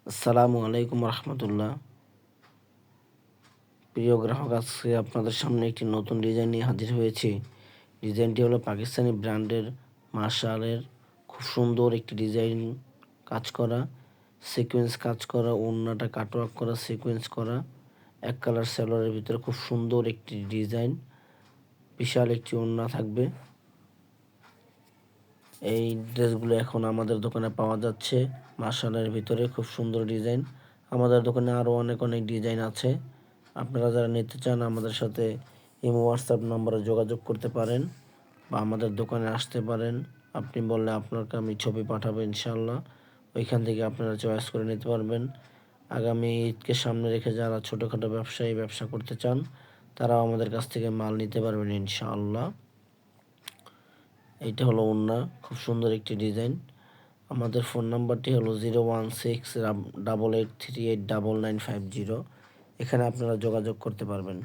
আসসালামু আলাইকুম রহমতুল্লাহ। প্রিয় গ্রাহক, আজকে আপনাদের সামনে একটি নতুন ডিজাইন নিয়ে হাজির হয়েছি। ডিজাইনটি হলো পাকিস্তানি ব্র্যান্ডের মার্শালের খুব সুন্দর একটি ডিজাইন, কাজ করা, সিকোয়েন্স কাজ করা, ওড়নাটা কাটওয়ার্ক করা, সিকোয়েন্স করা, এক কালার সালোয়ারের ভিতরে খুব সুন্দর একটি ডিজাইন। বিশাল একটি ওড়না থাকবে। এই ড্রেসগুলো এখন আমাদের দোকানে পাওয়া যাচ্ছে। মার্শালের ভিতরে খুব সুন্দর ডিজাইন। আমাদের দোকানে আরও অনেক অনেক ডিজাইন আছে। আপনারা যারা নিতে চান আমাদের সাথে ইমো হোয়াটসঅ্যাপ নম্বরে যোগাযোগ করতে পারেন বা আমাদের দোকানে আসতে পারেন। আপনি বললে আপনাকে আমি ছবি পাঠাবো ইনশাআল্লাহ। ওইখান থেকে আপনারা চয়েস করে নিতে পারবেন। আগামী ঈদকে সামনে রেখে যারা ছোটোখাটো ব্যবসা করতে চান তারাও আমাদের কাছ থেকে মাল নিতে পারবেন ইনশাআল্লাহ। এইটা হলো ওড়না, খুব সুন্দর একটি ডিজাইন। আমাদের ফোন নাম্বারটি হলো 01688389950। এখানে আপনারা যোগাযোগ করতে পারবেন।